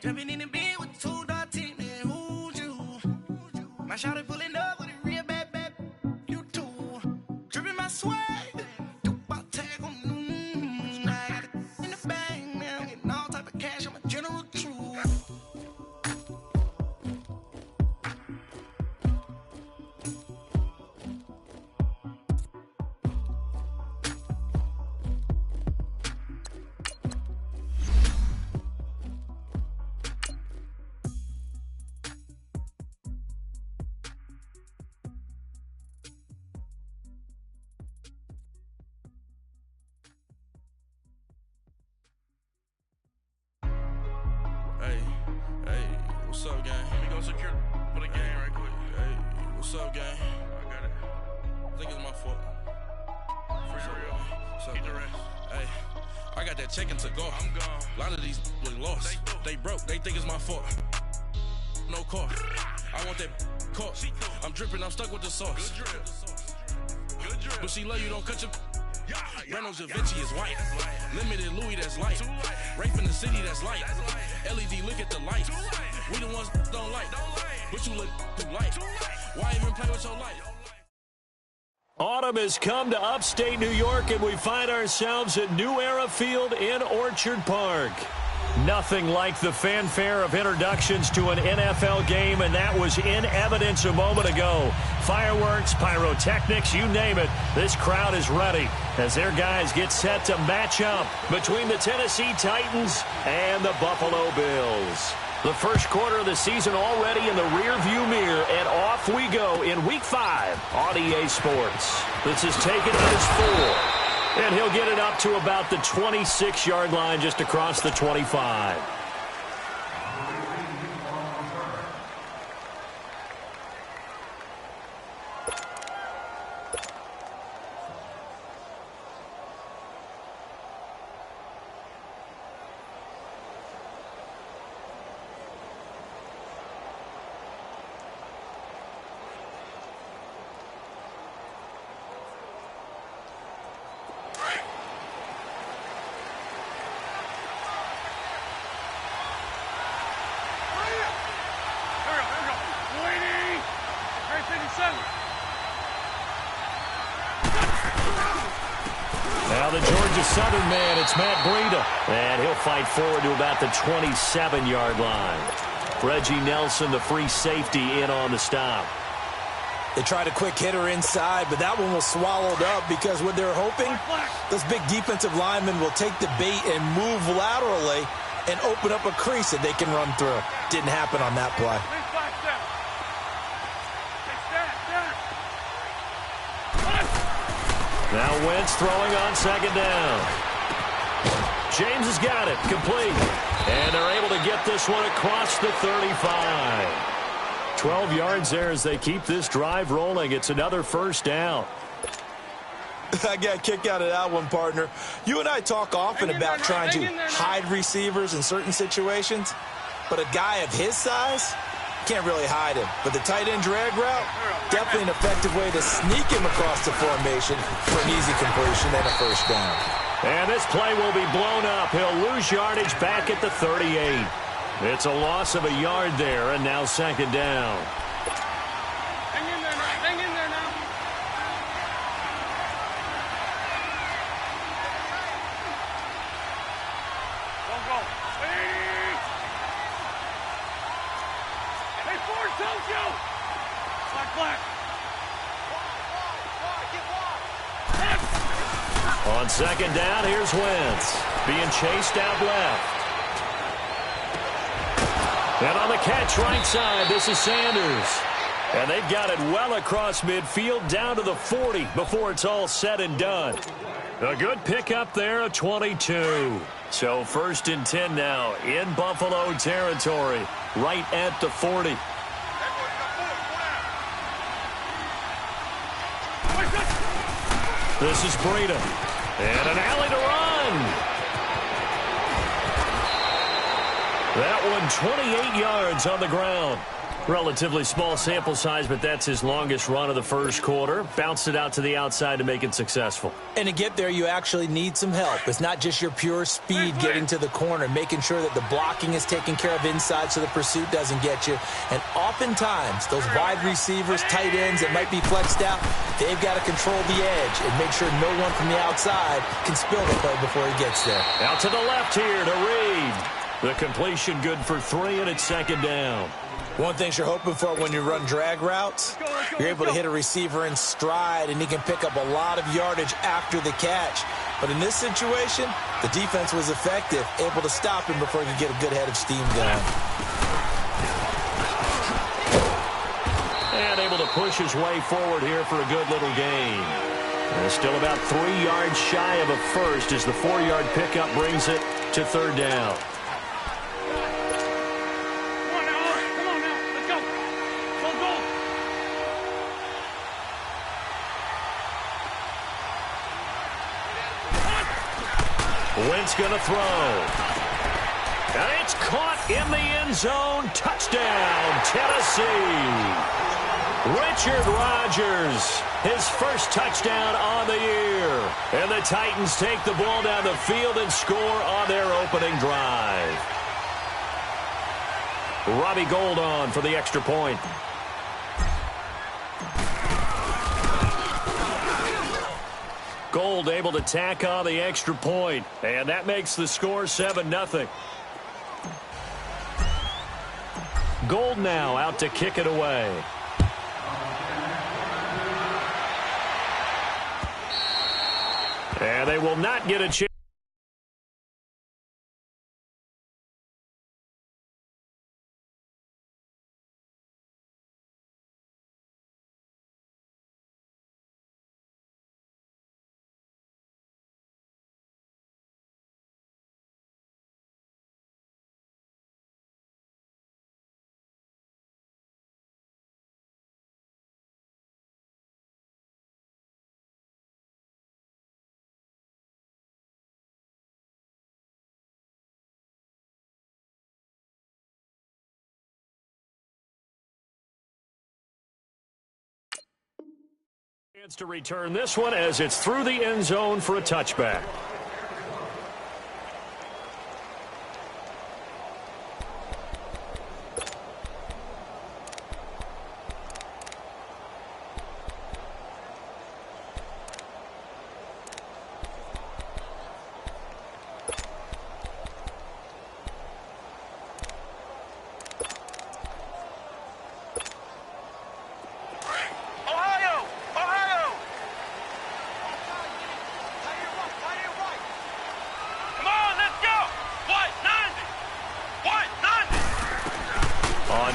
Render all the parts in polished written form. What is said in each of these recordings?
Jumping in the bed with 2 dark teeth, man, who's you? My shawty pulling up with a real bad, you too. Dripping my swag, about tag on, I got it in the bag now, getting all type of cash, I'm a general true. What's up, gang? Let me go secure for the game right quick. Hey, what's up, gang? I got it. I think it's my fault. For real. What's up, Get the gang? rest. Hey, I got that check-in to go. I'm gone. A lot of these look lost. They broke. They think it's my fault. No car. I want that caught. I'm dripping. I'm stuck with the sauce. Good drip. Good drip. But she love you. Don't cut your. Yeah. Reynolds Da Vinci is white. That's light. Limited Louis, that's light. Too light. Rape in the city, that's light. That's light. LED, look at the lights. Too light. We the ones don't like. But you look too light. Too light. Why even play with your light? Autumn has come to upstate New York, and we find ourselves at New Era Field in Orchard Park. Nothing like the fanfare of introductions to an NFL game, and that was in evidence a moment ago. Fireworks, pyrotechnics, you name it. This crowd is ready as their guys get set to match up between the Tennessee Titans and the Buffalo Bills. The first quarter of the season already in the rearview mirror, and off we go in Week 5 on EA Sports. This is taken as 4. And he'll get it up to about the 26-yard line just across the 25. Now the Georgia Southern man, it's Matt Breida. And he'll fight forward to about the 27-yard line. Reggie Nelson, the free safety, in on the stop. They tried a quick hitter inside, but that one was swallowed up because what they're hoping, those big defensive linemen will take the bait and move laterally and open up a crease that they can run through. Didn't happen on that play. Now Wentz throwing on second down. James has got it, complete. And they're able to get this one across the 35. 12 yards there as they keep this drive rolling. It's another first down. I got a kick out of that one, partner. You and I talk often about trying to hide receivers in certain situations, but a guy of his size can't really hide him. But the tight end drag route, definitely an effective way to sneak him across the formation for an easy completion and a first down. And this play will be blown up. He'll lose yardage back at the 38. It's a loss of a yard there, and now second down. Hang in there now. Hang in there now. Don't go. Hey, Ford, told you. Black. On second down, here's Wentz. Being chased out left. And on the catch right side, this is Sanders. And they've got it well across midfield down to the 40 before it's all said and done. A good pickup there, a 22. So 1st and 10 now in Buffalo territory, right at the 40. This is Breida. And an alley to run. That one 28 yards on the ground. Relatively small sample size, but that's his longest run of the first quarter. Bounced it out to the outside to make it successful. And to get there, you actually need some help. It's not just your pure speed getting to the corner, making sure that the blocking is taken care of inside so the pursuit doesn't get you. And oftentimes, those wide receivers, tight ends that might be flexed out, they've got to control the edge and make sure no one from the outside can spill the play before he gets there. Out to the left here to Reed. The completion good for 3, and it's second down. One thing you're hoping for when you run drag routes, you're able to hit a receiver in stride, and he can pick up a lot of yardage after the catch. But in this situation, the defense was effective, able to stop him before he could get a good head of steam going. And able to push his way forward here for a good little gain. And still about 3 yards shy of a first as the 4-yard pickup brings it to third down. Wentz going to throw. And it's caught in the end zone. Touchdown, Tennessee. Richard Rodgers, his first touchdown on the year. And the Titans take the ball down the field and score on their opening drive. Robbie Gould on for the extra point. Gould able to tack on the extra point, and that makes the score 7-0. Gould now out to kick it away. And they will not get a chance. Chance to return this one as it's through the end zone for a touchback.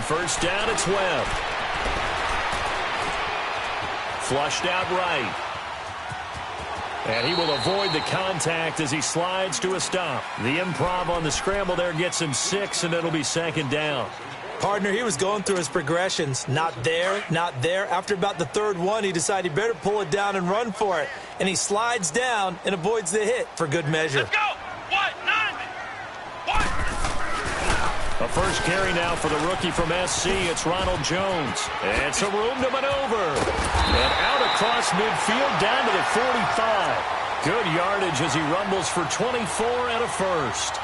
First down, it's Webb. Flushed out right. And he will avoid the contact as he slides to a stop. The improv on the scramble there gets him 6, and it'll be second down. Partner, he was going through his progressions. Not there, not there. After about the third one, he decided he better pull it down and run for it. And he slides down and avoids the hit for good measure. Let's go! What? 90! What? A first carry now for the rookie from SC. It's Ronald Jones. And some room to maneuver. And out across midfield down to the 45. Good yardage as he rumbles for 24 and a first.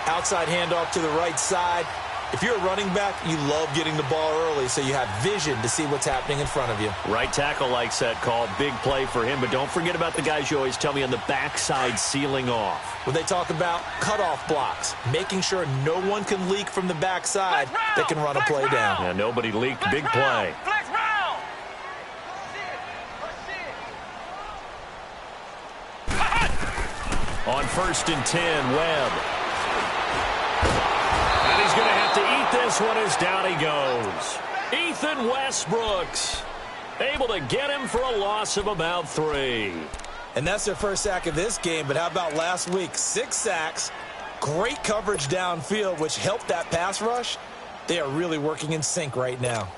Outside handoff to the right side. If you're a running back, you love getting the ball early so you have vision to see what's happening in front of you. Right tackle likes that call. Big play for him. But don't forget about the guys you always tell me on the backside sealing off. When they talk about cutoff blocks, making sure no one can leak from the backside that can run a play down. Yeah, nobody leaked. Big play. On 1st and 10, Webb. And he's going to have to eat this one as down he goes. Ethan Westbrooks able to get him for a loss of about 3. And that's their first sack of this game, but how about last week? 6 sacks, great coverage downfield, which helped that pass rush. They are really working in sync right now.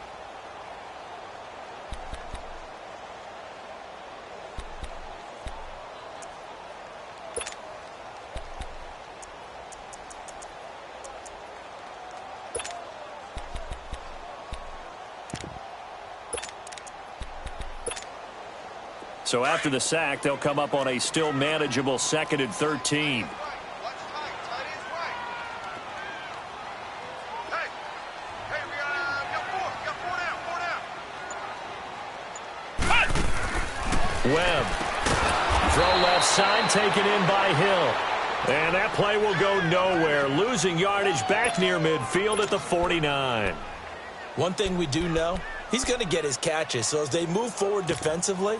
So after the sack, they'll come up on a still manageable 2nd and 13. Webb. Throw left side, taken in by Hill. And that play will go nowhere, losing yardage back near midfield at the 49. One thing we do know, he's going to get his catches. So as they move forward defensively,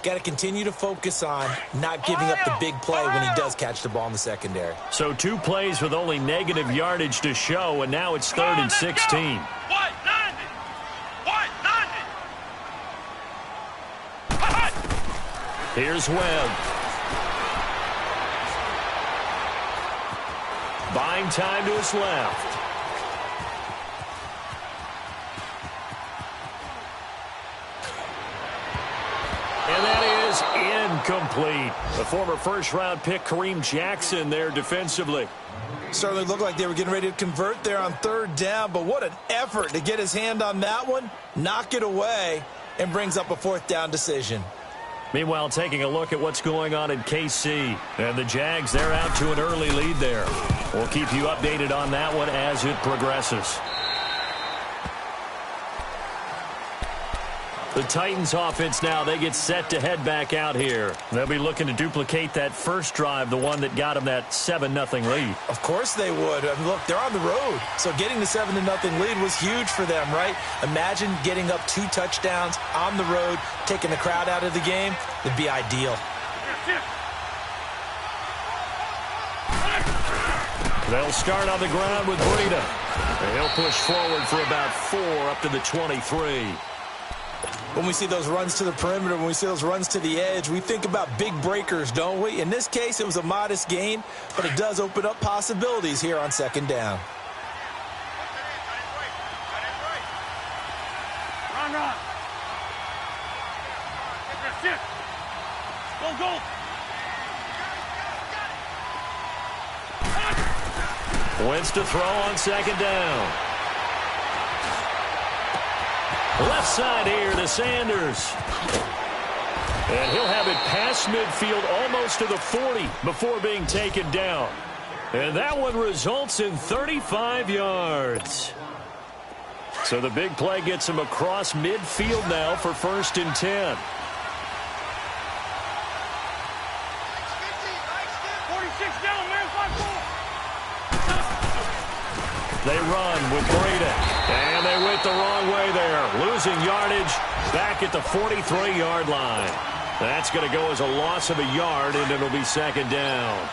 got to continue to focus on not giving up the big play when he does catch the ball in the secondary. So 2 plays with only negative yardage to show, and now it's 3rd and 16. Here's Webb. Buying time to his left. And that is incomplete. The former first-round pick, Kareem Jackson, there defensively. Certainly looked like they were getting ready to convert there on 3rd down, but what an effort to get his hand on that one, knock it away, and brings up a 4th down decision. Meanwhile, taking a look at what's going on in KC. And the Jags, they're out to an early lead there. We'll keep you updated on that one as it progresses. The Titans offense now, they get set to head back out here. They'll be looking to duplicate that first drive, the one that got them that 7-0 lead. Of course they would. I mean, look, they're on the road. So getting the 7-0 lead was huge for them, right? Imagine getting up 2 touchdowns on the road, taking the crowd out of the game. It'd be ideal. They'll start on the ground with Breida. And he'll push forward for about 4 up to the 23. When we see those runs to the perimeter, when we see those runs to the edge, we think about big breakers, don't we? In this case, it was a modest gain, but it does open up possibilities here on 2nd down. Run. Go. Wentz to throw on 2nd down. Left side here to Sanders. And he'll have it past midfield almost to the 40 before being taken down. And that one results in 35 yards. So the big play gets him across midfield now for 1st and 10. 46 down, man. 5-4. They run with Breida. And they went the wrong way there. Losing yardage back at the 43-yard line. That's going to go as a loss of a yard, and it'll be 2nd down.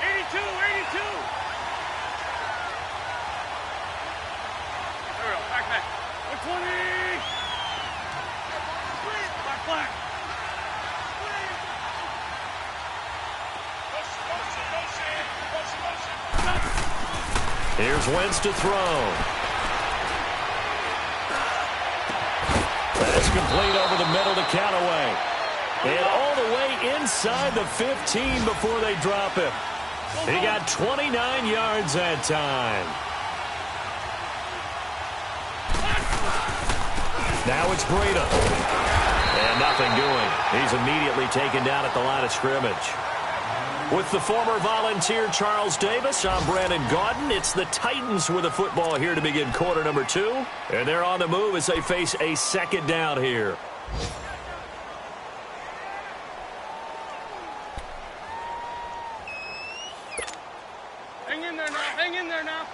82. Back. 120. Black. Here's Wentz to throw. That's complete over the middle to Callaway. And all the way inside the 15 before they drop him. He got 29 yards that time. Now it's Breida. And nothing doing. He's immediately taken down at the line of scrimmage. With the former Volunteer Charles Davis, I'm Brandon Gaudin. It's the Titans with the football here to begin quarter number 2. And they're on the move as they face a 2nd down here. Hang in there now.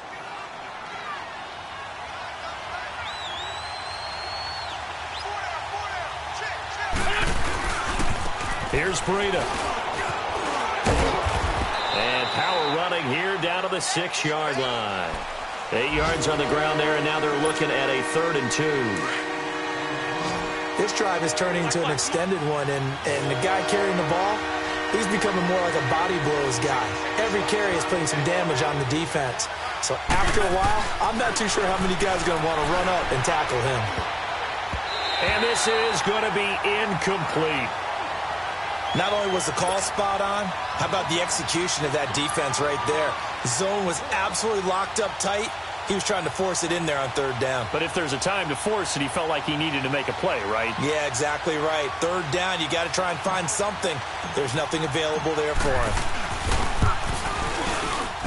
Here's Breida. And power running here down to the 6-yard line. 8 yards on the ground there, and now they're looking at a 3rd and 2. This drive is turning into an extended one, and the guy carrying the ball, he's becoming more like a body blows guy. Every carry is putting some damage on the defense. So after a while, I'm not too sure how many guys are going to want to run up and tackle him. And this is going to be incomplete. Not only was the call spot on, how about the execution of that defense right there? The zone was absolutely locked up tight, He was trying to force it in there on third down. But if there's a time to force it, he felt like he needed to make a play, right? Yeah, exactly right. Third down, you got to try and find something. There's nothing available there for him.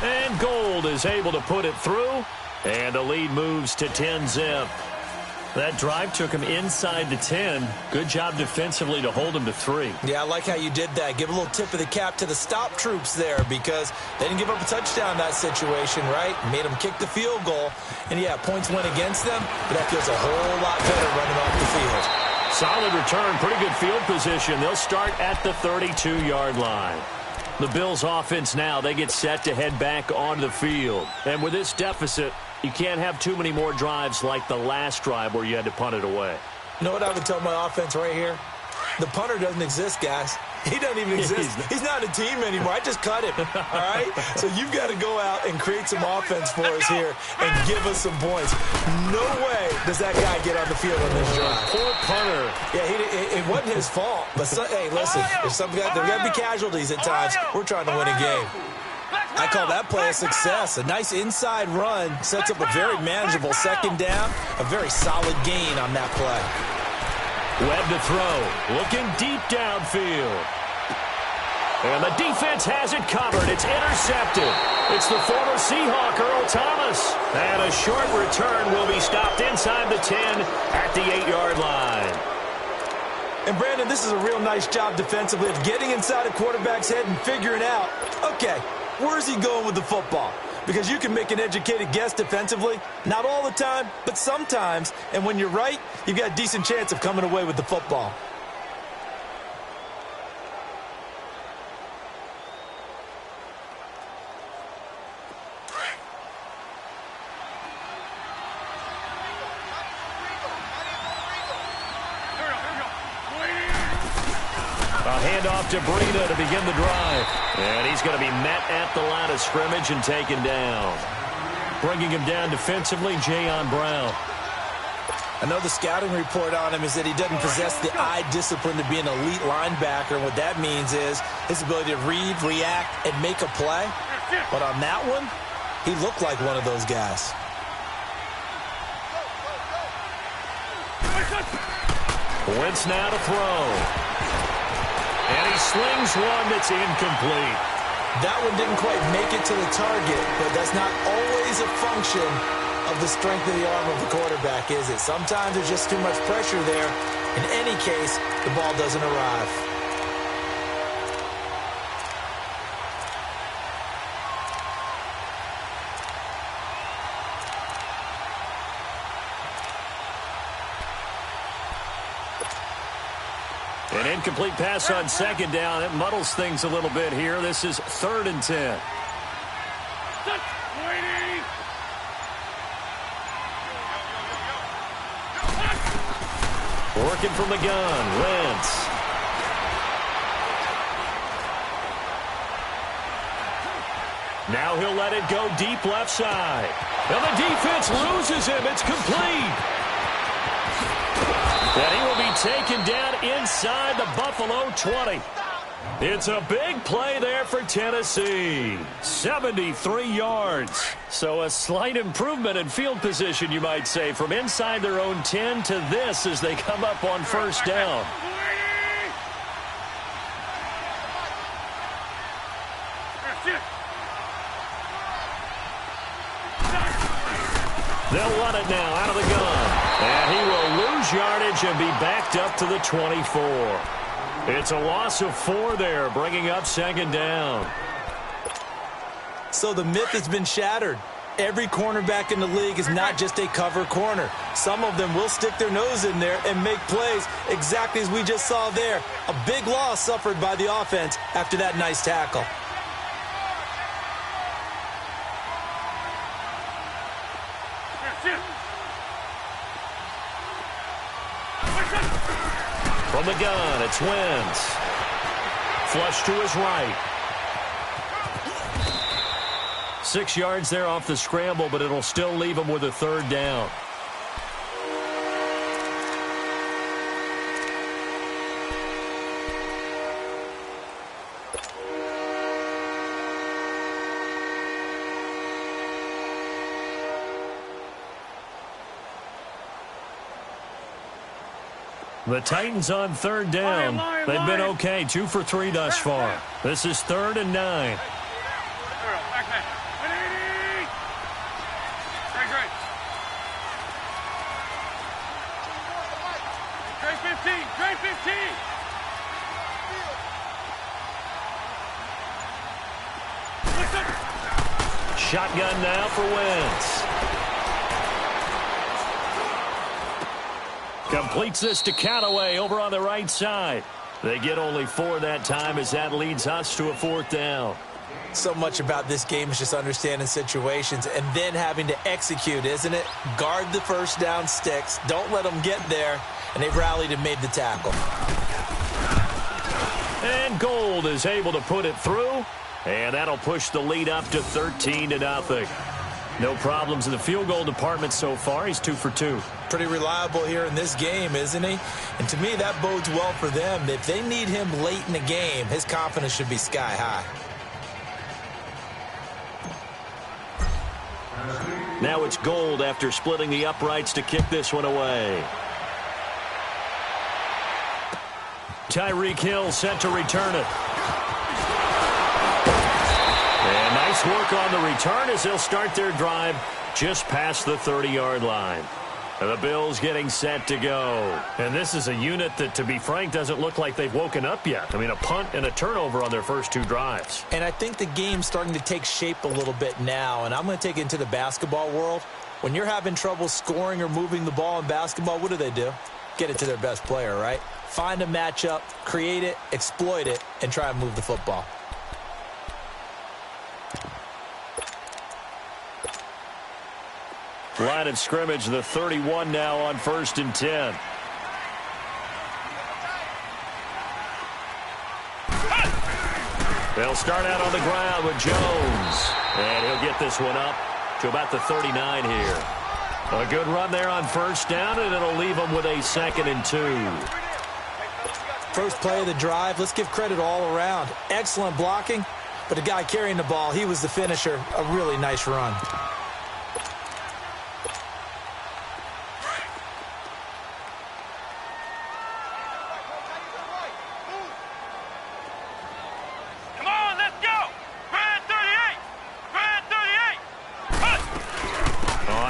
And Gold is able to put it through, and the lead moves to 10-zip. That drive took him inside the 10. Good job defensively to hold him to 3. Yeah, I like how you did that. Give a little tip of the cap to the stop troops there because they didn't give up a touchdown in that situation, right? Made them kick the field goal. And, yeah, points went against them, but that feels a whole lot better running off the field. Solid return, pretty good field position. They'll start at the 32-yard line. The Bills' offense now, they get set to head back onto the field. And with this deficit, you can't have too many more drives like the last drive where you had to punt it away. You know what I would tell my offense right here? The punter doesn't exist, guys. He doesn't even exist. He's not a team anymore. I just cut him, all right? So you've got to go out and create some offense for us here and give us some points. No way does that guy get on the field on this drive. Poor punter. Yeah, it wasn't his fault. But, hey, listen, there's got to be casualties at times. We're trying to win a game. I call that play a success. A nice inside run sets up a very manageable second down. A very solid gain on that play. Webb to throw. Looking deep downfield. And the defense has it covered. It's intercepted. It's the former Seahawk, Earl Thomas. And a short return will be stopped inside the 10 at the 8-yard line. And, Brandon, this is a real nice job defensively of getting inside a quarterback's head and figuring out, okay, where's he going with the football? Because you can make an educated guess defensively. Not all the time, but sometimes. And when you're right, you've got a decent chance of coming away with the football. A handoff to Breida to begin the drive. And he's going to be met at the line of scrimmage and taken down. Bringing him down defensively, Jayon Brown. I know the scouting report on him is that he doesn't possess the eye discipline to be an elite linebacker. What that means is his ability to read, react, and make a play. But on that one, he looked like one of those guys. Wentz now to throw. And he slings one that's incomplete. That one didn't quite make it to the target, but that's not always a function of the strength of the arm of the quarterback, is it? Sometimes there's just too much pressure there. In any case, the ball doesn't arrive. An incomplete pass on second down. It muddles things a little bit here. This is 3rd and 10. Working from the gun, Wentz. Now he'll let it go deep left side. And the defense loses him. It's complete. And he will be taken down inside the Buffalo 20. It's a big play there for Tennessee. 73 yards. So a slight improvement in field position, you might say, from inside their own 10 to this as they come up on first down. They'll run it now out of the gun. And he will lose yardage and be backed up to the 24. It's a loss of 4 there, bringing up second down. So the myth has been shattered. Every cornerback in the league is not just a cover corner. Some of them will stick their nose in there and make plays exactly as we just saw there. A big loss suffered by the offense after that nice tackle. From the gun, it's Wentz. Flush to his right. 6 yards there off the scramble, but it'll still leave him with a 3rd down. The Titans on third down. They've been okay, 2 for 3 thus far. This is 3rd and 9. Trey 15. Shotgun now for Wentz. Completes this to Callaway over on the right side. They get only 4 that time as that leads us to a 4th down. So much about this game is just understanding situations and then having to execute, isn't it? Guard the first down sticks. Don't let them get there. And they've rallied and made the tackle. And Gold is able to put it through. And that'll push the lead up to 13-0. No problems in the field goal department so far. He's 2 for 2. Pretty reliable here in this game, isn't he? And to me, that bodes well for them. If they need him late in the game, his confidence should be sky high. Now it's Gold after splitting the uprights to kick this one away. Tyreek Hill set to return it. And nice work on the return as they'll start their drive just past the 30-yard line. And the Bills getting set to go. And this is a unit that, to be frank, doesn't look like they've woken up yet. I mean, a punt and a turnover on their first 2 drives. And I think the game's starting to take shape a little bit now. And I'm going to take it into the basketball world. When you're having trouble scoring or moving the ball in basketball, what do? Get it to their best player, right? Find a matchup, create it, exploit it, and try and move the football. Line of scrimmage, the 31 now on 1st and 10. They'll start out on the ground with Jones. And he'll get this one up to about the 39 here. A good run there on 1st down, and it'll leave them with a 2nd and 2. First play of the drive, let's give credit all around. Excellent blocking, but the guy carrying the ball, he was the finisher. A really nice run.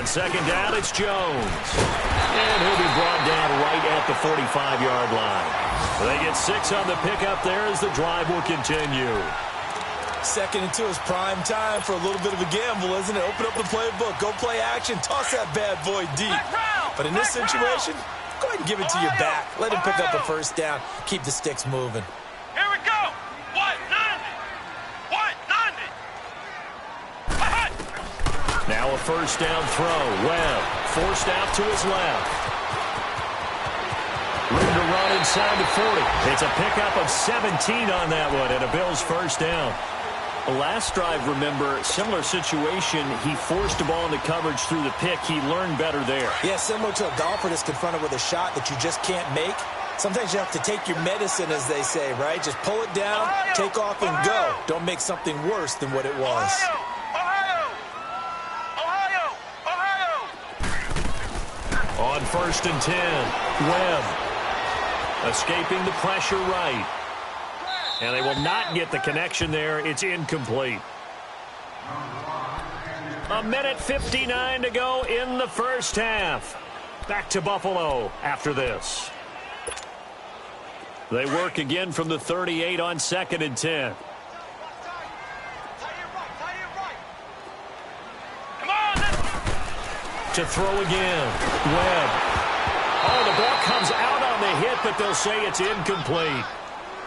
Second down, it's Jones. And he'll be brought down right at the 45-yard line. They get 6 on the pickup there as the drive will continue. 2nd and 2 is prime time for a little bit of a gamble, isn't it? Open up the playbook, go play action, toss that bad boy deep. But in this situation, go ahead and give it to your back. Let him pick up a 1st down, keep the sticks moving. Here we go. 190. Now a 1st down throw. Webb forced out to his left. Room to run inside the 40. It's a pickup of 17 on that one and a Bills 1st down. The last drive, remember, similar situation. He forced the ball into coverage through the pick. He learned better there. Yeah, similar to a golfer that's confronted with a shot that you just can't make. Sometimes you have to take your medicine, as they say, right? Just pull it down, take off, and go. Don't make something worse than what it was. On 1st and 10, Webb escaping the pressure right. And they will not get the connection there. It's incomplete. 1:59 to go in the 1st half. Back to Buffalo after this. They work again from the 38 on 2nd and 10. To throw again. Webb. Oh, the ball comes out on the hit, but they'll say it's incomplete.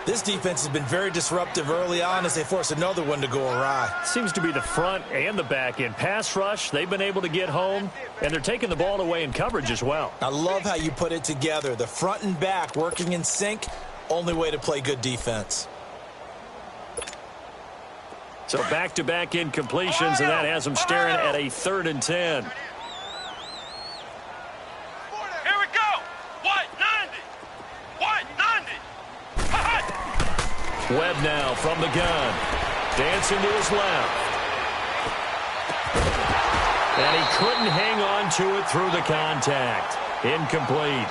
This defense has been very disruptive early on as they force another one to go awry. Seems to be the front and the back end. Pass rush, they've been able to get home, and they're taking the ball away in coverage as well. I love how you put it together. The front and back working in sync, only way to play good defense. So back-to-back incompletions, and that has them staring at a 3rd and 10. Webb now from the gun. Dancing to his left. And he couldn't hang on to it through the contact. Incomplete.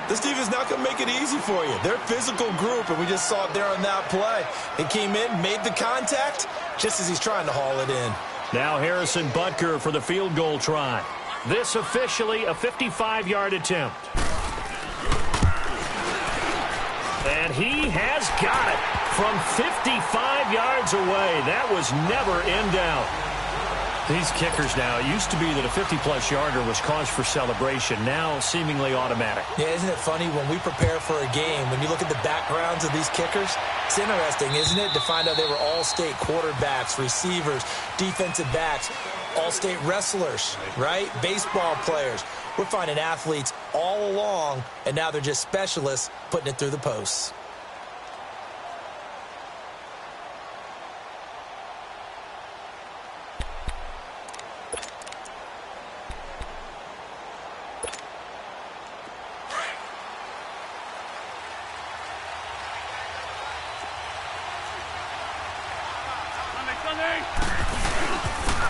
This defense not going to make it easy for you. They're a physical group, and we just saw it there on that play. He came in, made the contact, just as he's trying to haul it in. Now Harrison Butker for the field goal try. This officially a 55-yard attempt. And he has got it from 55 yards away. That was never in doubt. These kickers now, it used to be that a 50-plus yarder was cause for celebration. Now seemingly automatic. Yeah, isn't it funny when we prepare for a game, when you look at the backgrounds of these kickers, it's interesting, isn't it, to find out they were all-state quarterbacks, receivers, defensive backs, all-state wrestlers, right? Baseball players. We're finding athletes all along, and now they're just specialists putting it through the posts.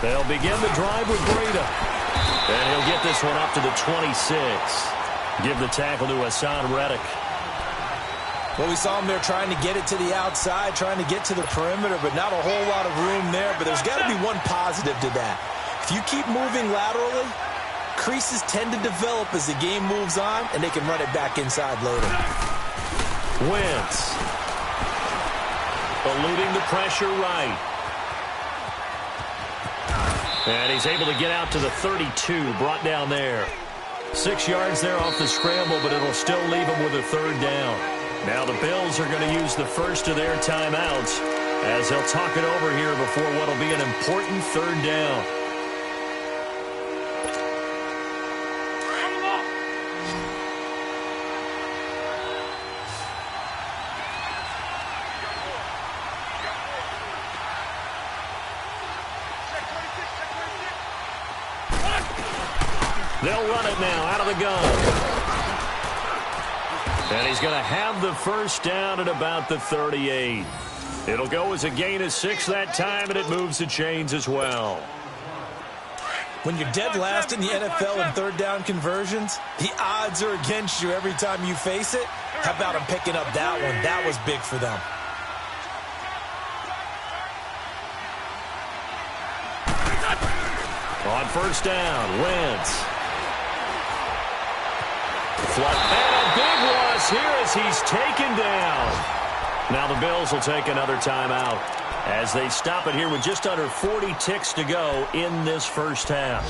They'll begin the drive with Breida. And he'll get this one up to the 26. Give the tackle to Hassan Reddick. Well, we saw him there trying to get it to the outside, trying to get to the perimeter, but not a whole lot of room there. But there's got to be one positive to that. If you keep moving laterally, creases tend to develop as the game moves on, and they can run it back inside later. Wentz. Eluding the pressure right. And he's able to get out to the 32, brought down there. 6 yards there off the scramble, but it'll still leave him with a third down. Now the Bills are going to use the first of their timeouts as they'll talk it over here before what will be an important third down. They'll run it now out of the gun. And he's going to have the first down at about the 38. It'll go as a gain of 6 that time, and it moves the chains as well. When you're dead last in the NFL in third down conversions, the odds are against you every time you face it. How about him picking up that one? That was big for them. On first down, Wentz. And a big loss here as he's taken down. Now the Bills will take another timeout as they stop it here with just under 40 ticks to go in this first half.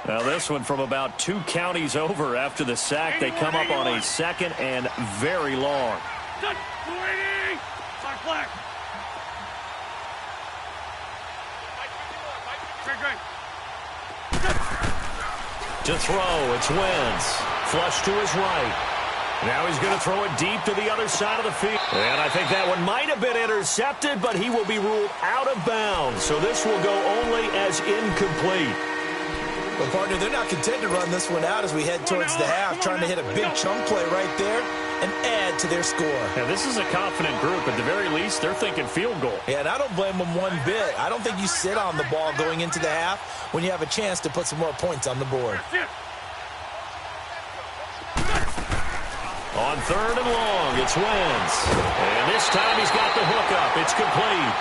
Now this one from about 2 counties over after the sack. They come up on a second and very long. To throw, it's Wentz. Flush to his right. Now he's going to throw it deep to the other side of the field. And I think that one might have been intercepted, but he will be ruled out of bounds. So this will go only as incomplete. Well, partner, they're not content to run this one out as we head towards the half, trying to hit a big chunk play right there and add to their score. Now, this is a confident group. At the very least, they're thinking field goal. Yeah, and I don't blame them one bit. I don't think you sit on the ball going into the half when you have a chance to put some more points on the board. On third and long, it's Wentz. And this time he's got the hook up. It's complete.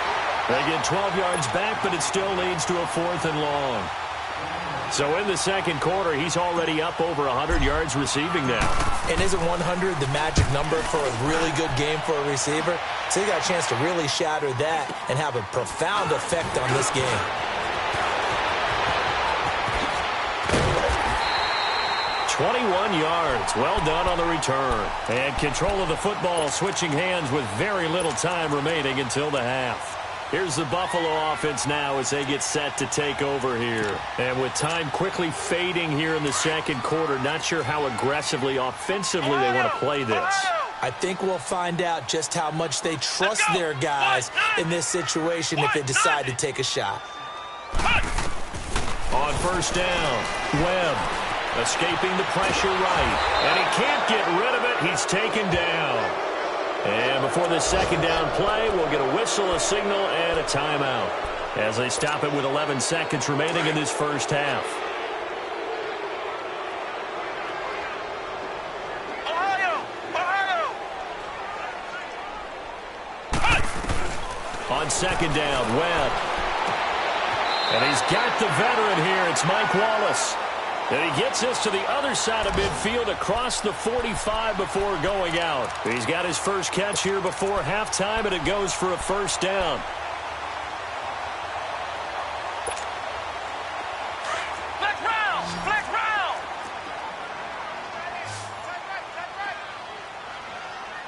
They get 12 yards back, but it still leads to a 4th and long. So in the second quarter, he's already up over 100 yards receiving now. And isn't 100 the magic number for a really good game for a receiver? So he got a chance to really shatter that and have a profound effect on this game. "21 yards. Well done on the return. And control of the football switching hands with very little time remaining until the half. Here's the Buffalo offense now as they get set to take over here. And with time quickly fading here in the second quarter, not sure how aggressively, offensively they want to play this. I think we'll find out just how much they trust their guys in this situation if they decide to take a shot. On first down, Webb escaping the pressure right. And he can't get rid of it. He's taken down. And before this second down play, we'll get a whistle, a signal, and a timeout. as they stop it with 11 seconds remaining in this first half. On second down, Webb. And he's got the veteran here. It's Mike Wallace. And he gets this to the other side of midfield across the 45 before going out. He's got his first catch here before halftime, and it goes for a first down. Flex round! Flex round!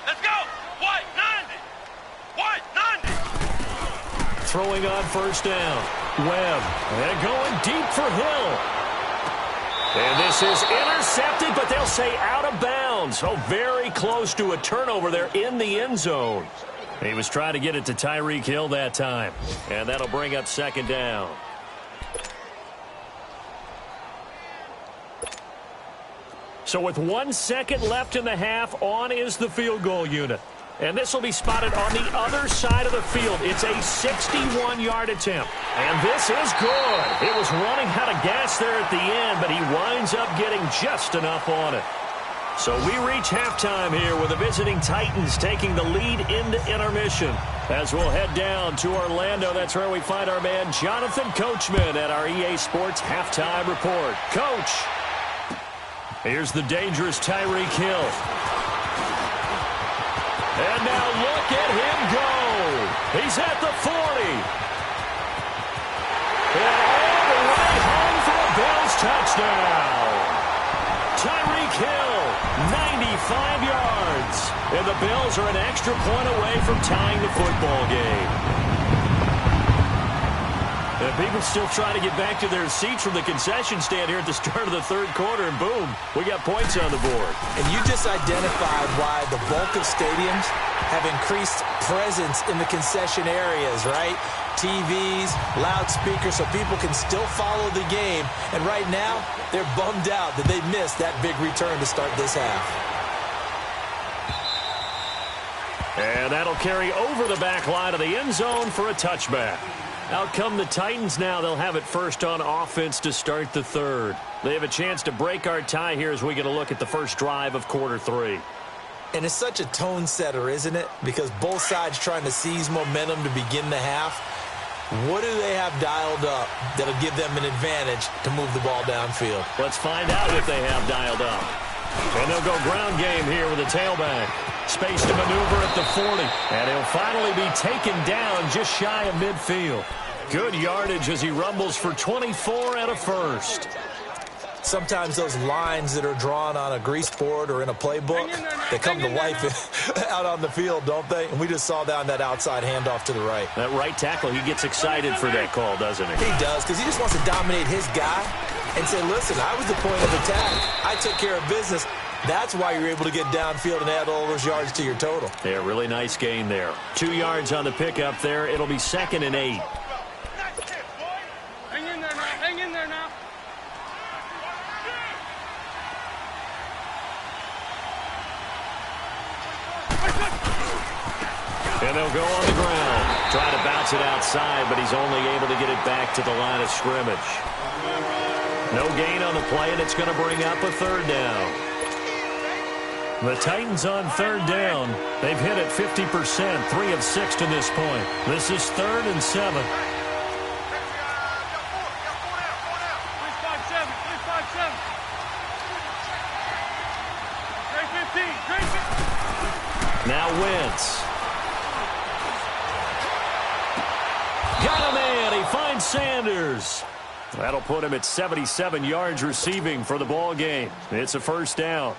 Let's go! White 90! White 90! Throwing on first down. Webb. And going deep for Hill. And this is intercepted, but they'll say out of bounds. Oh, very close to a turnover there in the end zone. He was trying to get it to Tyreek Hill that time. And that'll bring up second down. So with 1 second left in the half, on is the field goal unit. And this will be spotted on the other side of the field. It's a 61-yard attempt. And this is good. It was running out of gas there at the end, but he winds up getting just enough on it. So we reach halftime here with the visiting Titans taking the lead into intermission. As we'll head down to Orlando, that's where we find our man Jonathan Coachman at our EA Sports Halftime Report. Coach, here's the dangerous Tyreek Hill. And now look at him go. He's at the 40. And all the way home for a Bills touchdown. Tyreek Hill, 95 yards. And the Bills are an extra point away from tying the football game. And people still trying to get back to their seats from the concession stand here at the start of the third quarter, and boom, we got points on the board. And you just identified why the bulk of stadiums have increased presence in the concession areas, right? TVs, loudspeakers, so people can still follow the game. And right now, they're bummed out that they missed that big return to start this half. And that'll carry over the back line of the end zone for a touchback. Out come the Titans now. They'll have it first on offense to start the third. They have a chance to break our tie here as we get a look at the first drive of quarter three. And it's such a tone setter, isn't it? Because both sides trying to seize momentum to begin the half. What do they have dialed up that'll give them an advantage to move the ball downfield? Let's find out what they have dialed up. And they'll go ground game here with a tailback. Space to maneuver at the 40. And he'll finally be taken down just shy of midfield. Good yardage as he rumbles for 24 and a first. Sometimes those lines that are drawn on a grease board or in a playbook, they come to life out on the field, don't they? And we just saw down that outside handoff to the right. That right tackle, he gets excited for that call, doesn't he? He does, because he just wants to dominate his guy and say, listen, I was the point of attack. I took care of business. That's why you're able to get downfield and add all those yards to your total. Yeah, really nice gain there. 2 yards on the pickup there. It'll be 2nd and 8. Hang in there now. Hang in there now. And they'll go on the ground. Trying to bounce it outside, but he's only able to get it back to the line of scrimmage. No gain on the play, and it's going to bring up a third down. The Titans on third down. They've hit it 50%, 3 of 6 to this point. This is 3rd and 7. 3-5-7. 3-5-7. Great 15. Great 15. Now Wentz. Got a man. He finds Sanders. That'll put him at 77 yards receiving for the ball game. It's a first down.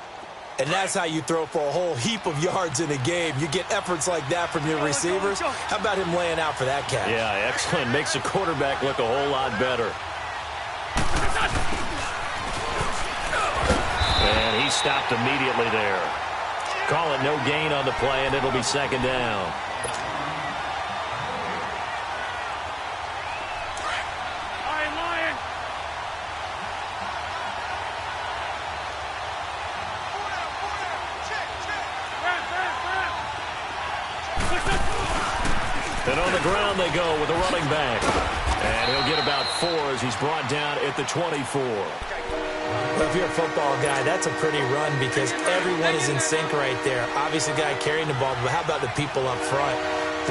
And that's how you throw for a whole heap of yards in a game. You get efforts like that from your receivers. How about him laying out for that catch? Yeah, excellent. Makes the quarterback look a whole lot better. And he stopped immediately there. Call it no gain on the play, and it'll be 2nd down. And on the ground they go with a running back. And he'll get about 4 as he's brought down at the 24. Well, if you're a football guy, that's a pretty run because everyone is in sync right there. Obviously, the guy carrying the ball, but how about the people up front?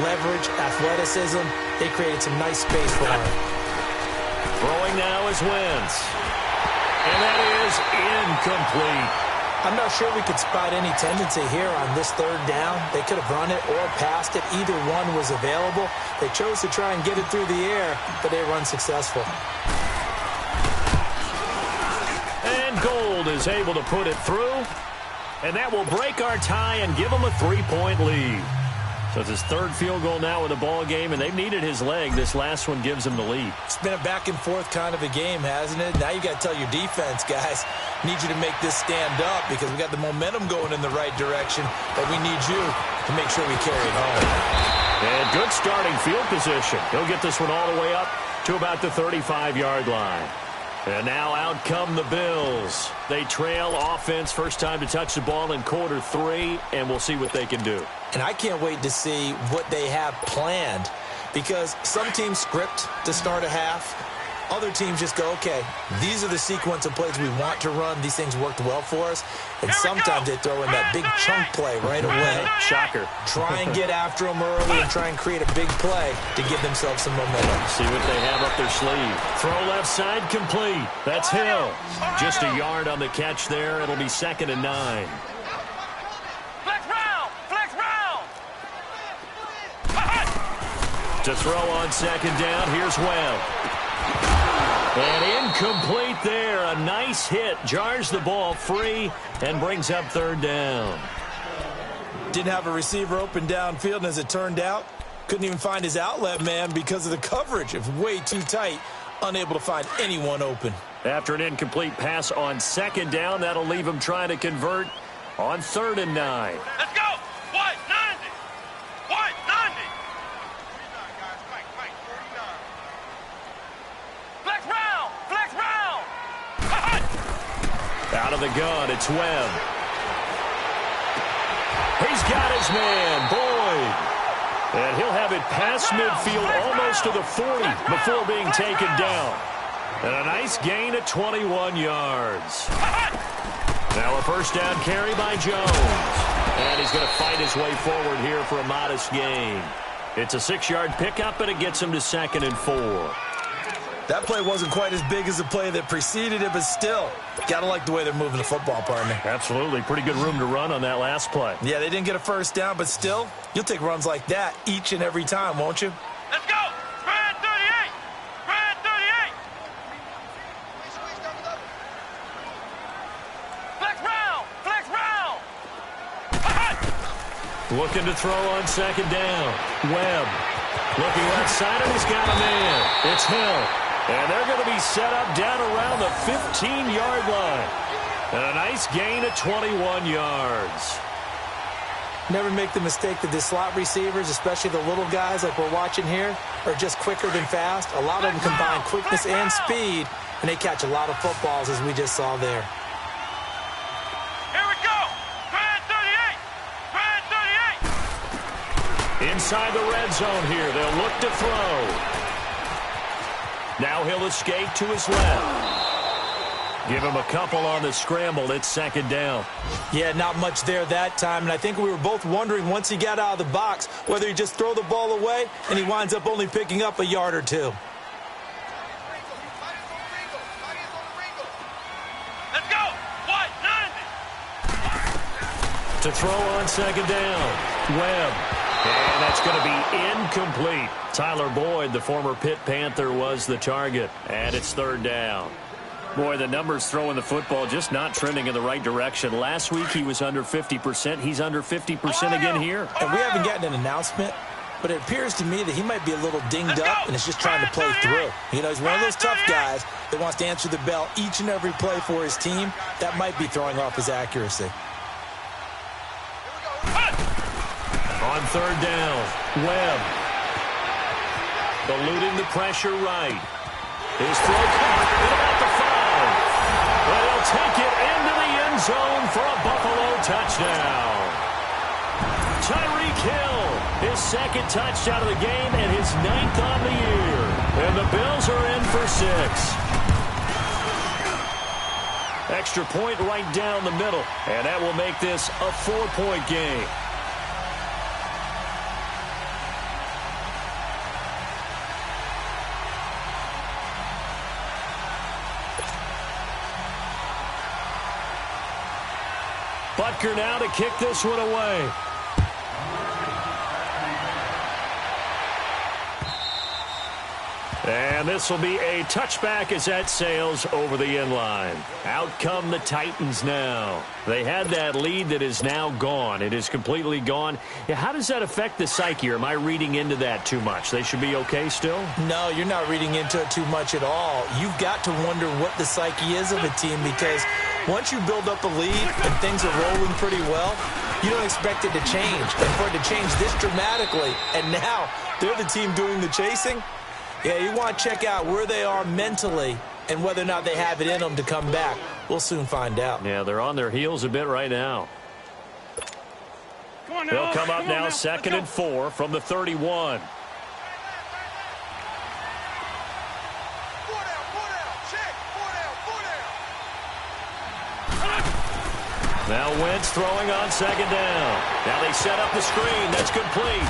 Leverage, athleticism, they created some nice space for him. Throwing now is Wentz. And that is incomplete. I'm not sure we could spot any tendency here on this third down. They could have run it or passed it. Either one was available. They chose to try and get it through the air, but they were unsuccessful. And Gold is able to put it through. And that will break our tie and give them a 3-point lead. So it's his third field goal now in the ball game, and they've needed his leg. This last one gives him the lead. It's been a back-and-forth kind of a game, hasn't it? Now you got to tell your defense, guys, need you to make this stand up because we got the momentum going in the right direction, but we need you to make sure we carry it home. And good starting field position. He'll get this one all the way up to about the 35-yard line. And now out come the Bills. They trail offense, first time to touch the ball in quarter 3, and we'll see what they can do. And I can't wait to see what they have planned because some teams script to start a half. Other teams just go, okay, these are the sequence of plays we want to run. These things worked well for us. And sometimes they throw in that big chunk play right away. Shocker. Try and get after them early and try and create a big play to give themselves some momentum. See what they have up their sleeve. Throw left side complete. That's Hill. Just a yard on the catch there. It'll be 2nd and 9. Flex round! Flex round! To throw on 2nd down, here's Webb. And incomplete there. A nice hit. Jars the ball free and brings up 3rd down. Didn't have a receiver open downfield, and as it turned out, couldn't even find his outlet man because of the coverage. It was way too tight. Unable to find anyone open. After an incomplete pass on 2nd down, that'll leave him trying to convert on 3rd and 9. Let's go! White, 90! White, 90! Flex round! Flex round! Out of the gun, it's Webb. He's got his man, Boyd. And he'll have it past midfield almost to the 40 before being taken down. And a nice gain at 21 yards. Now a first down carry by Jones. And he's going to fight his way forward here for a modest gain. It's a 6-yard pickup, and it gets him to 2nd and 4. That play wasn't quite as big as the play that preceded it, but still, got to like the way they're moving the football, partner. Absolutely. Pretty good room to run on that last play. Yeah, they didn't get a first down, but still, you'll take runs like that each and every time, won't you? Let's go! Spread 38! Spread 38! Flex round! Flex round! Looking to throw on 2nd down. Webb. Looking left side, and he's got a man. It's Hill. And they're going to be set up down around the 15-yard line. And a nice gain of 21 yards. Never make the mistake that the slot receivers, especially the little guys like we're watching here, are just quicker than fast. A lot of them combine quickness and speed, and they catch a lot of footballs, as we just saw there. Here we go! Spread 38! Spread 38! Inside the red zone here, they'll look to throw. Now he'll escape to his left. Give him a couple on the scramble. It's 2nd down. Yeah, not much there that time. And I think we were both wondering once he got out of the box whether he just throw the ball away and he winds up only picking up a yard or 2. Let's go! White, 90! To throw on 2nd down. Webb. And that's going to be incomplete. Tyler Boyd, the former Pitt Panther, was the target. And it's 3rd down. Boy, the numbers throwing the football just not trending in the right direction. Last week he was under 50%. He's under 50% again here. And we haven't gotten an announcement, but it appears to me that he might be a little dinged up and is just trying to play through. You know, he's one of those tough guys that wants to answer the bell each and every play for his team. That might be throwing off his accuracy. On 3rd down, Webb. Eluding the pressure right. His throw caught at about the 5. And he'll take it into the end zone for a Buffalo touchdown. Tyreek kill. His second touchdown of the game and his 9th on the year. And the Bills are in for 6. Extra point right down the middle. And that will make this a 4-point game. Butker now to kick this one away. And this will be a touchback as that sails over the end line. Out come the Titans now. They had that lead that is now gone. It is completely gone. Yeah, how does that affect the psyche? Or am I reading into that too much? They should be okay still? No, you're not reading into it too much at all. You've got to wonder what the psyche is of a team, because once you build up a lead and things are rolling pretty well, you don't expect it to change. And for it to change this dramatically, and now they're the team doing the chasing, yeah, you want to check out where they are mentally and whether or not they have it in them to come back. We'll soon find out. Yeah, they're on their heels a bit right now. They'll come up now, 2nd and 4 from the 31. Now Wentz throwing on 2nd down. Now they set up the screen. That's complete.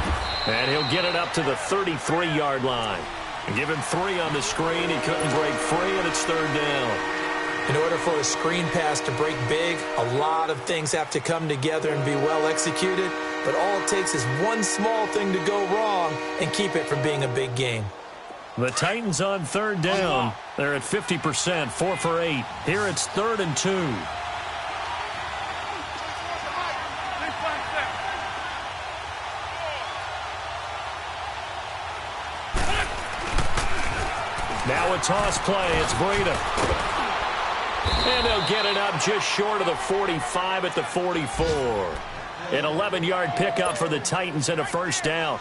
And he'll get it up to the 33-yard line. And give him 3 on the screen. He couldn't break free, and it's 3rd down. In order for a screen pass to break big, a lot of things have to come together and be well executed. But all it takes is one small thing to go wrong and keep it from being a big game. The Titans on 3rd down. They're at 50%, 4 for 8. Here it's 3rd and 2. Now a toss play. It's Breida. And they'll get it up just short of the 45 at the 44. An 11-yard pickup for the Titans and a 1st down.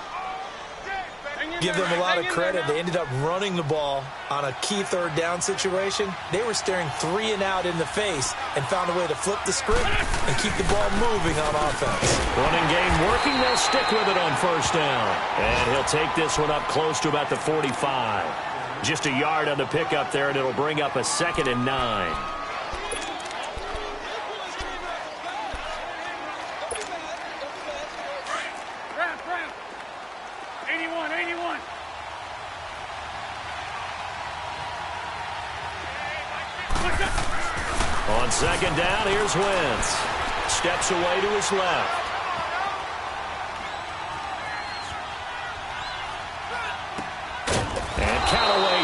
Give them a lot of credit. They ended up running the ball on a key 3rd down situation. They were staring 3 and out in the face and found a way to flip the script and keep the ball moving on offense. Running game working. They'll stick with it on 1st down. And he'll take this one up close to about the 45. Just a yard on the pickup there, and it'll bring up a 2nd and 9. On 2nd down, here's Wentz. Steps away to his left.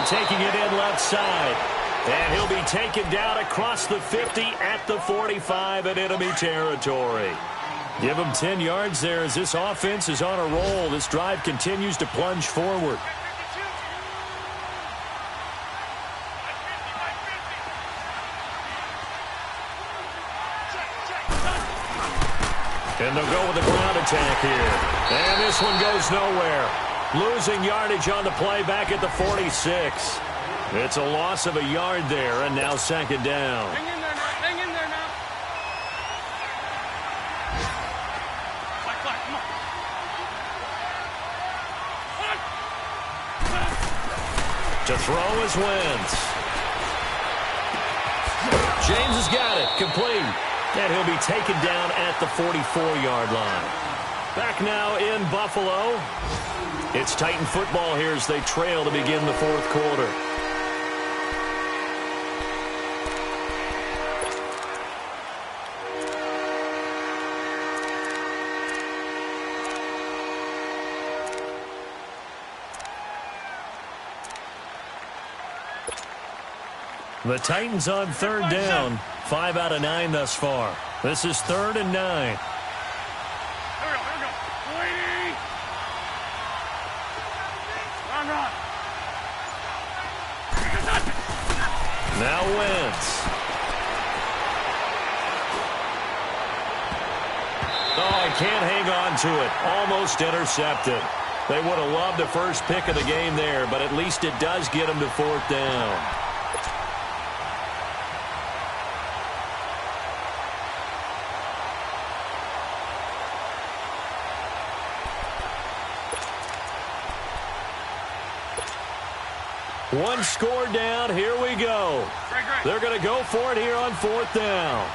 Taking it in left side. And he'll be taken down across the 50 at the 45 in enemy territory. Give him 10 yards there as this offense is on a roll. This drive continues to plunge forward. And they'll go with the ground attack here. And this one goes nowhere. Losing yardage on the play back at the 46. It's a loss of a yard there, and now 2nd down. Hang in there now. Hang in there now. Come on. To throw is Wentz. James has got it. Complete. And he'll be taken down at the 44-yard line. Back now in Buffalo. It's Titan football here as they trail to begin the 4th quarter. The Titans on 3rd down. 5 out of 9 thus far. This is 3rd and 9. Now Wentz. Oh, he can't hang on to it. Almost intercepted. They would have loved the first pick of the game there, but at least it does get them to 4th down. One score down. Here we go. They're going to go for it here on 4th down.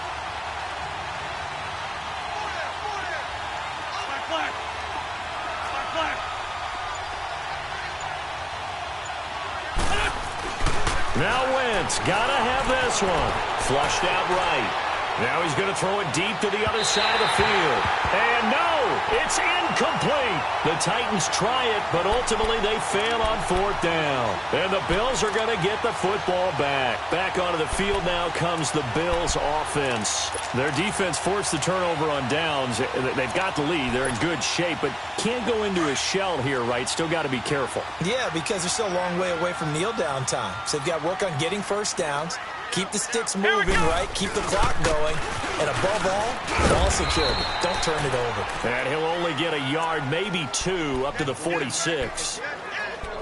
Now Wentz, gotta have this one. Flushed out right. Now he's going to throw it deep to the other side of the field. And no, it's incomplete. The Titans try it, but ultimately they fail on 4th down. And the Bills are going to get the football back. Back onto the field now comes the Bills offense. Their defense forced the turnover on downs. They've got the lead. They're in good shape, but can't go into a shell here, right? Still got to be careful. Yeah, because they're still a long way away from kneel down time. So they've got to work on getting first downs. Keep the sticks moving, right? Keep the clock going. And above all, ball security. Don't turn it over. And he'll only get a yard, maybe 2, up to the 46.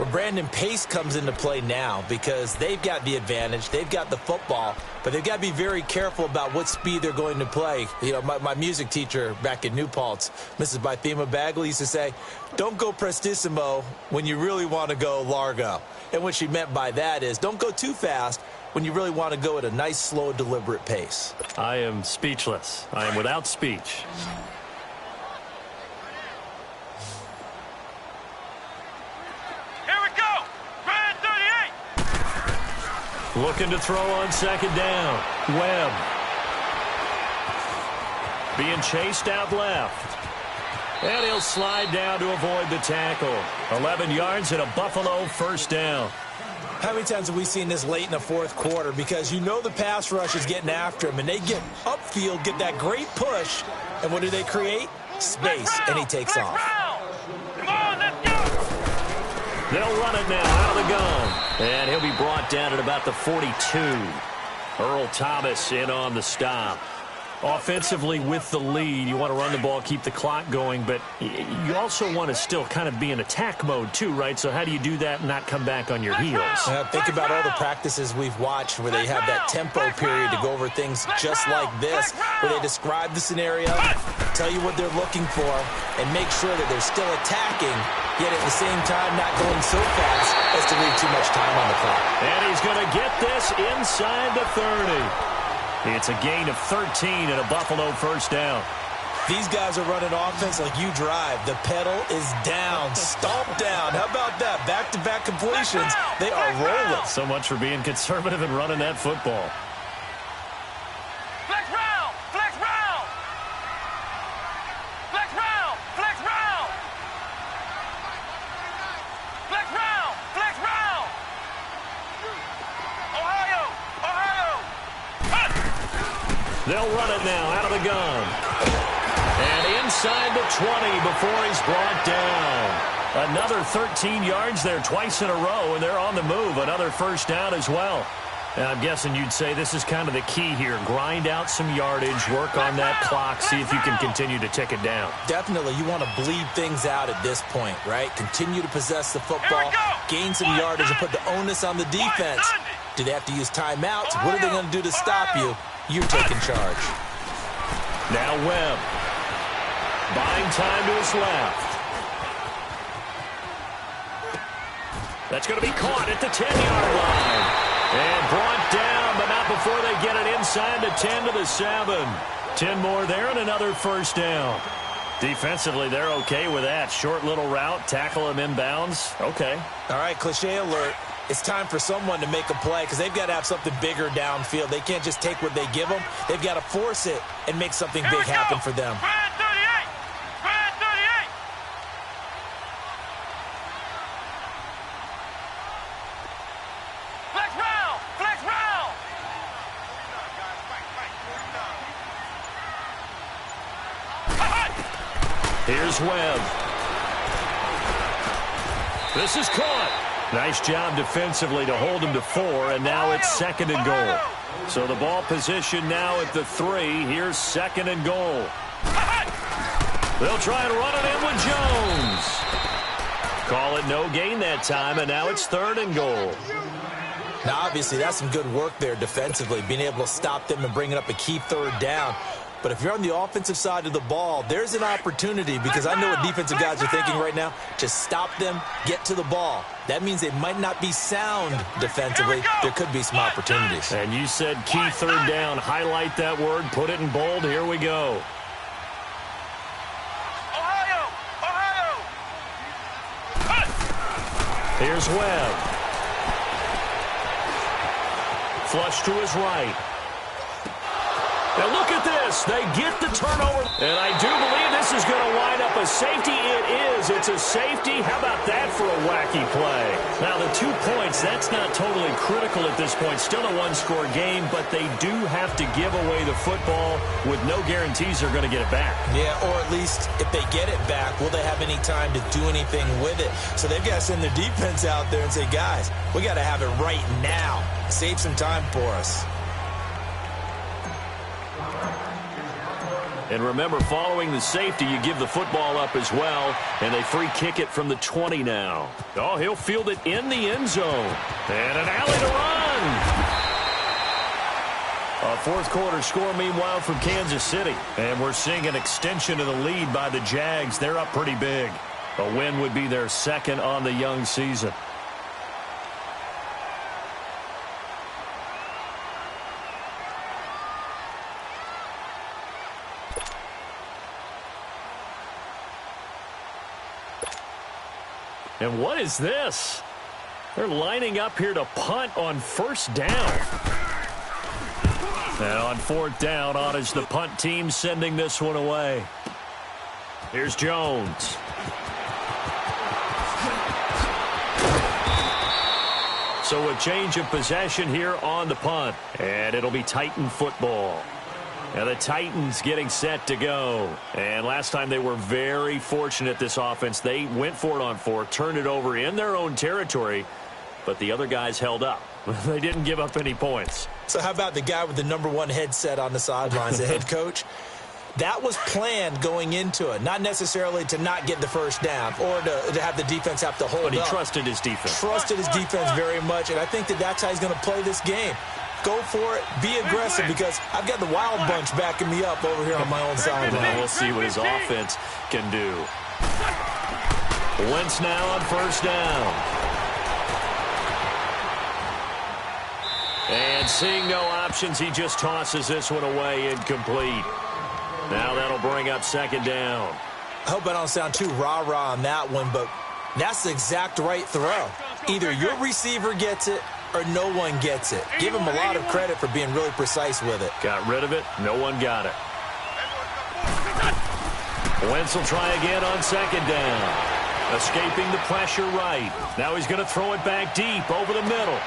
Well, Brandon, pace comes into play now because they've got the advantage. They've got the football, but they've got to be very careful about what speed they're going to play. You know, my music teacher back in New Paltz, Mrs. Bythema Bagley, used to say, don't go prestissimo when you really want to go largo. And what she meant by that is don't go too fast when you really want to go at a nice, slow, deliberate pace. I am speechless. I am without speech. Here we go. Red 38. Looking to throw on 2nd down. Webb. Being chased out left. And he'll slide down to avoid the tackle. 11 yards and a Buffalo 1st down. How many times have we seen this late in the 4th quarter? Because you know the pass rush is getting after him, and they get upfield, get that great push, and what do they create? Space, and he takes off. Come on, let's go. They'll run it now out of the gun. And he'll be brought down at about the 42. Earl Thomas in on the stop. Offensively with the lead, you want to run the ball, keep the clock going, but you also want to still kind of be in attack mode too, right? So how do you do that and not come back on your heels? Think about all the practices we've watched where they have that tempo period to go over things just like this, where they describe the scenario, tell you what they're looking for, and make sure that they're still attacking, yet at the same time not going so fast as to leave too much time on the clock. And he's going to get this inside the 30. It's a gain of 13 and a Buffalo 1st down. These guys are running offense like you drive. The pedal is down, stomp down. How about that? Back-to-back completions. They are rolling. So much for being conservative and running that football. Flex round. Flex round. Flex round. Flex round. Flex round. Flex round. Ohio. Ohio. They'll run it now out of the gun. And inside the 20 before he's brought down. Another 13 yards there twice in a row, and they're on the move. Another 1st down as well. And I'm guessing you'd say this is kind of the key here. Grind out some yardage, work on that clock, see if you can continue to tick it down. Definitely. You want to bleed things out at this point, right? Continue to possess the football, gain some yardage, and put the onus on the defense. Do they have to use timeouts? What are they going to do to stop you? You're taking charge. Now Webb. Buying time to his left. That's going to be caught at the 10-yard line. And brought down, but not before they get it inside the 10 to the 7. 10 more there and another 1st down. Defensively, they're okay with that. Short little route, tackle him inbounds. Okay. All right, cliche alert. It's time for someone to make a play because they've got to have something bigger downfield. They can't just take what they give them. They've got to force it and make something big happen for them. Red 38. Red 38. Flex round. Flex round. Here's Webb. This is caught. Nice job defensively to hold him to 4, and now it's 2nd and goal. So the ball position now at the 3. Here's 2nd and goal. They'll try and run it in with Jones. Call it no gain that time, and now it's 3rd and goal. Now, obviously, that's some good work there defensively, being able to stop them and bring it up a key 3rd down. But if you're on the offensive side of the ball, there's an opportunity, because I know what defensive guys are thinking right now. Just stop them, get to the ball. That means they might not be sound defensively. There could be some opportunities. And you said key third down. Highlight that word, put it in bold. Here we go. Here's Webb. Flush to his right. Now look at this. They get the turnover. And I do believe this is going to wind up a safety. It is. It's a safety. How about that for a wacky play? Now the 2 points, that's not totally critical at this point. Still a one-score game, but they do have to give away the football with no guarantees they're going to get it back. Yeah, or at least if they get it back, will they have any time to do anything with it? So they've got to send their defense out there and say, guys, we got to have it right now. Save some time for us. And remember, following the safety, you give the football up as well, and they free kick it from the 20 now. Oh, he'll field it in the end zone. And an alley to run. A fourth quarter score, meanwhile, from Kansas City. And we're seeing an extension of the lead by the Jags. They're up pretty big. A win would be their second on the young season. And what is this? They're lining up here to punt on first down. And on fourth down, on is the punt team sending this one away. Here's Jones. So a change of possession here on the punt. And it'll be Titan football. And the Titans getting set to go. And last time they were very fortunate, this offense. They went for it on fourth, turned it over in their own territory, but the other guys held up. They didn't give up any points. So how about the guy with the #1 headset on the sidelines, the head coach? That was planned going into it, not necessarily to not get the first down or to have the defense have to hold up. But he trusted his defense. Trusted his defense very much, and I think that's how he's going to play this game. Go for it. Be aggressive, because I've got the Wild Bunch backing me up over here on my own sideline. We'll see what his offense can do. Wentz now on first down. And seeing no options, he just tosses this one away, incomplete. Now that'll bring up second down. I hope I don't sound too rah-rah on that one, but that's the exact right throw. Either your receiver gets it or no one gets it. Give him a lot of credit for being really precise with it. Got rid of it. No one got it. Wentz will try again on second down. Escaping the pressure right. Now he's going to throw it back deep over the middle.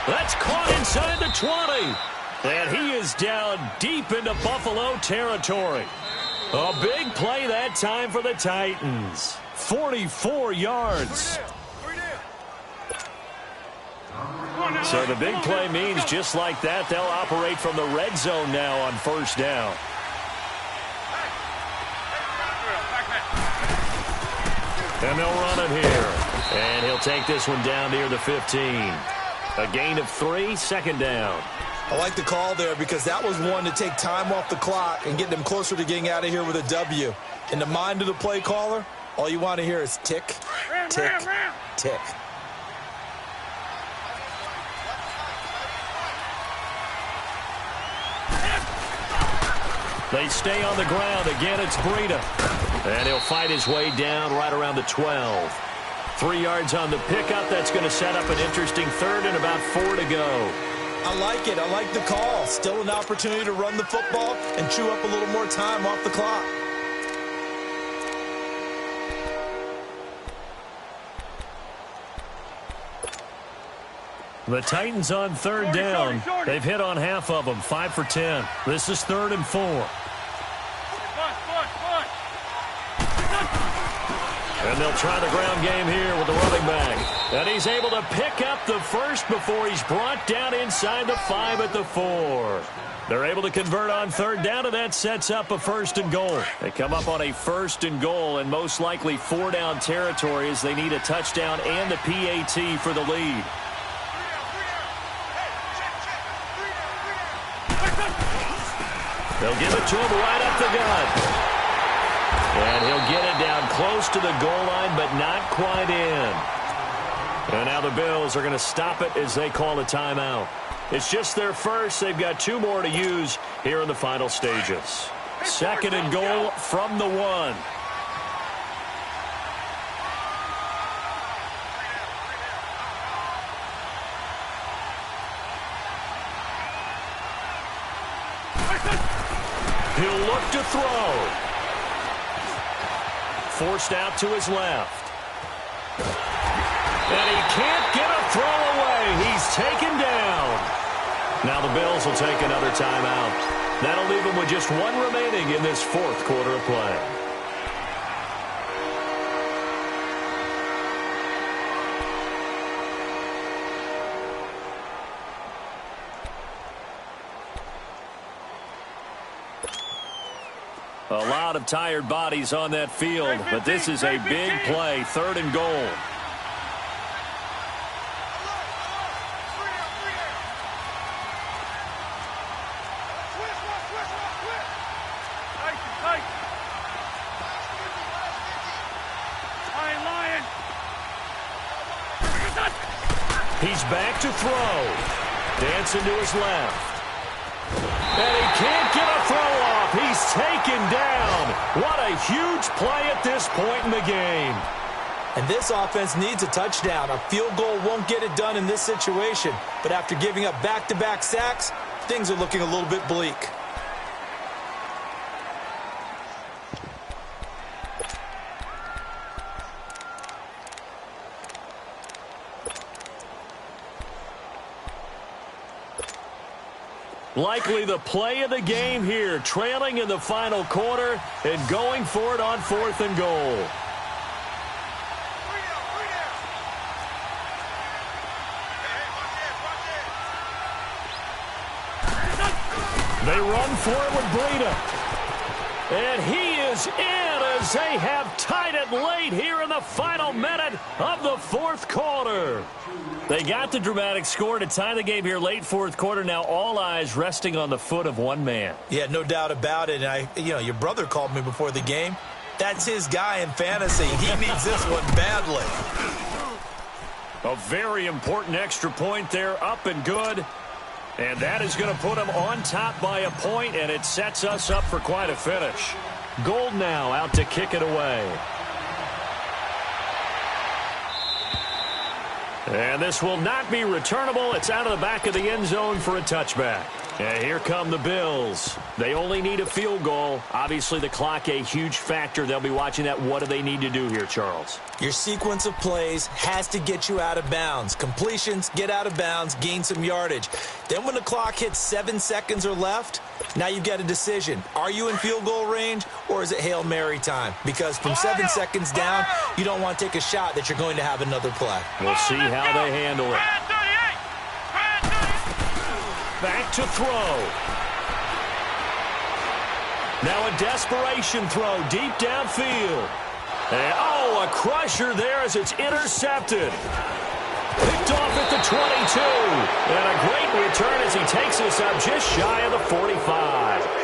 That's caught inside the 20. And he is down deep into Buffalo territory. A big play that time for the Titans. 44 yards. So the big play means just like that, they'll operate from the red zone now on first down. And they'll run it here. And he'll take this one down near the 15. A gain of 3, second down. I like the call there, because that was one to take time off the clock and get them closer to getting out of here with a W. In the mind of the play caller, all you want to hear is tick, tick, tick. They stay on the ground. Again, it's Breida. And he'll fight his way down right around the 12. 3 yards on the pickup. That's going to set up an interesting third and about 4 to go. I like it. I like the call. Still an opportunity to run the football and chew up a little more time off the clock. The Titans on third down. They've hit on half of them, 5 for 10. This is 3rd and 4. And they'll try the ground game here with the running back. And he's able to pick up the first before he's brought down inside the 5 at the 4. They're able to convert on third down, and that sets up a 1st and goal. They come up on a 1st and goal, and most likely 4-down territory as they need a touchdown and the PAT for the lead. They'll give it to him right up the gut. And he'll get it down close to the goal line, but not quite in. And now the Bills are going to stop it as they call a timeout. It's just their first. They've got 2 more to use here in the final stages. 2nd and goal from the 1. He'll look to throw. Forced out to his left. And he can't get a throw away. He's taken down. Now the Bills will take another timeout. That'll leave them with just 1 remaining in this 4th quarter of play. A lot of tired bodies on that field, but this is a big play, 3rd and goal. He's back to throw. Dancing to his left. And he can't get a throw off. He's taken down. What a huge play at this point in the game. And this offense needs a touchdown. A field goal won't get it done in this situation. But after giving up back-to-back sacks, things are looking a little bit bleak. Likely the play of the game here, trailing in the final quarter and going for it on 4th and goal. They run for it with Breida. And he is in as they have tied it late here in the final minute of the 4th quarter. They got the dramatic score to tie the game here late 4th quarter. Now all eyes resting on the foot of one man. Yeah, no doubt about it. And your brother called me before the game. That's his guy in fantasy. He needs this one badly. A very important extra point there, up and good. And that is going to put them on top by a point, and it sets us up for quite a finish. Gold now out to kick it away. And this will not be returnable. It's out of the back of the end zone for a touchback. And here come the Bills. They only need a field goal. Obviously, the clock a huge factor. They'll be watching that. What do they need to do here, Charles? Your sequence of plays has to get you out of bounds. Completions, get out of bounds, gain some yardage. Then when the clock hits 7 seconds or left, now you've got a decision. Are you in field goal range, or is it Hail Mary time? Because from 7 seconds down, you don't want to take a shot that you're going to have another play. We'll see how they handle it. Back to throw. Now a desperation throw deep downfield. And, a crusher there as it's intercepted. Picked off at the 22. And a great return as he takes us up just shy of the 45.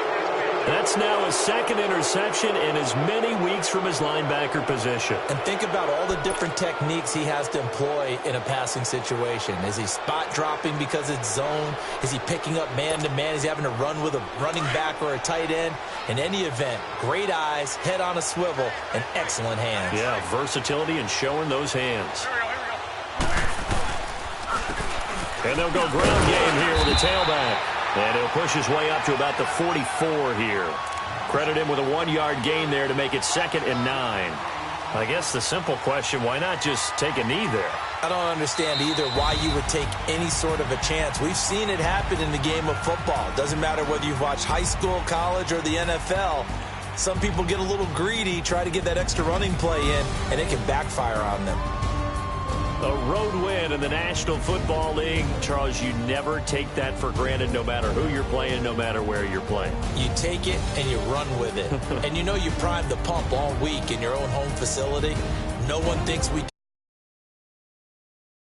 That's now his 2nd interception in as many weeks from his linebacker position. And think about all the different techniques he has to employ in a passing situation. Is he spot dropping because it's zone? Is he picking up man-to-man? Is he having to run with a running back or a tight end? In any event, great eyes, head on a swivel, and excellent hands. Yeah, versatility and showing those hands. And they'll go ground game here with the tailback. And he'll push his way up to about the 44 here. Credit him with a 1-yard gain there to make it 2nd and 9. I guess the simple question, why not just take a knee there? I don't understand either why you would take any sort of a chance. We've seen it happen in the game of football. Doesn't matter whether you've watched high school, college, or the NFL. Some people get a little greedy, try to get that extra running play in, and it can backfire on them. A road win in the National Football League. Charles, you never take that for granted no matter who you're playing, no matter where you're playing. You take it and you run with it. And you primed the pump all week in your own home facility. No one thinks we